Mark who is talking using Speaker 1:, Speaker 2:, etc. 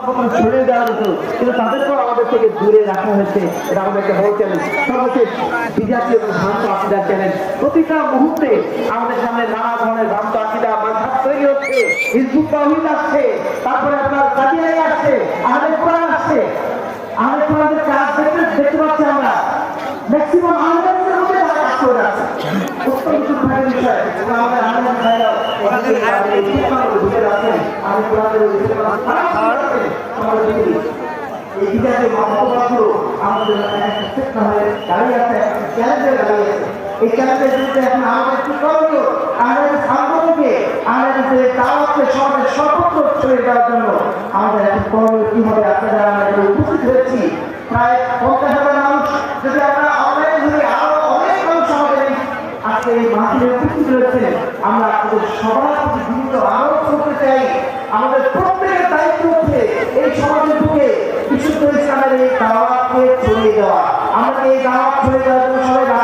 Speaker 1: মতন ছড়িয়ে দেওয়া যেত, কিন্তু তাদেরকেও আমাদের থেকে দূরে রাখা হয়েছে। এটা আমাদের একটা বড় চ্যালেঞ্জ। সর্বশেষ বিজাতি এবং ভ্রান্ত আকিদার চ্যালেঞ্জ। প্রতিটা মুহূর্তে আমাদের সামনে নানা ধরনের ভ্রান্ত আকিদা মাঝহাব তৈরি হচ্ছে, হিজবুত তাওহীদ আসছে, তারপরে আপনার কাদিয়ানি আসছে, আহলে কোরআন আসছে। আহলে কোরআনের কাজ দেখতে পাচ্ছি আমরা ম্যাক্সিমাম আহলেদের মধ্যে তারা কাজ করে যাচ্ছে। অত্যন্ত দুঃখের বিষয়। আমাদের আহলে ভাইরা ওখানে ঢুকে যাচ্ছেন, আহলে কোরআনের এই বিজাতীয় মতবাদগুলো আমাদের একটা হয়ে দাঁড়িয়ে আছে, চ্যালেঞ্জে দাঁড়িয়ে আছে। এই চ্যালেঞ্জের বিরুদ্ধে এখন আমাদের কি করণীয়? আমাদের সাংগঠনকে আমাদের যে দাওয়াতকে সমাজের সর্বত্র ছড়িয়ে দেওয়ার জন্য আমাদের এখন করণীয় কি হবে? আপনারা আমরা উপস্থিত হয়েছি প্রায় 50,000 মানুষ। যদি আমরা অনলাইনে ধরি আরো অনেক মানুষ আমাদের আজকে এই মাহফিলে উপস্থিত রয়েছেন। আমরা আপনাদের সবার প্রতি গুরুত্ব আরোপ করতে চাই। আমাদের প্রত্যেকের দায়িত্ব হচ্ছে এই সমাজের বুকে বিশুদ্ধ ইসলামের এই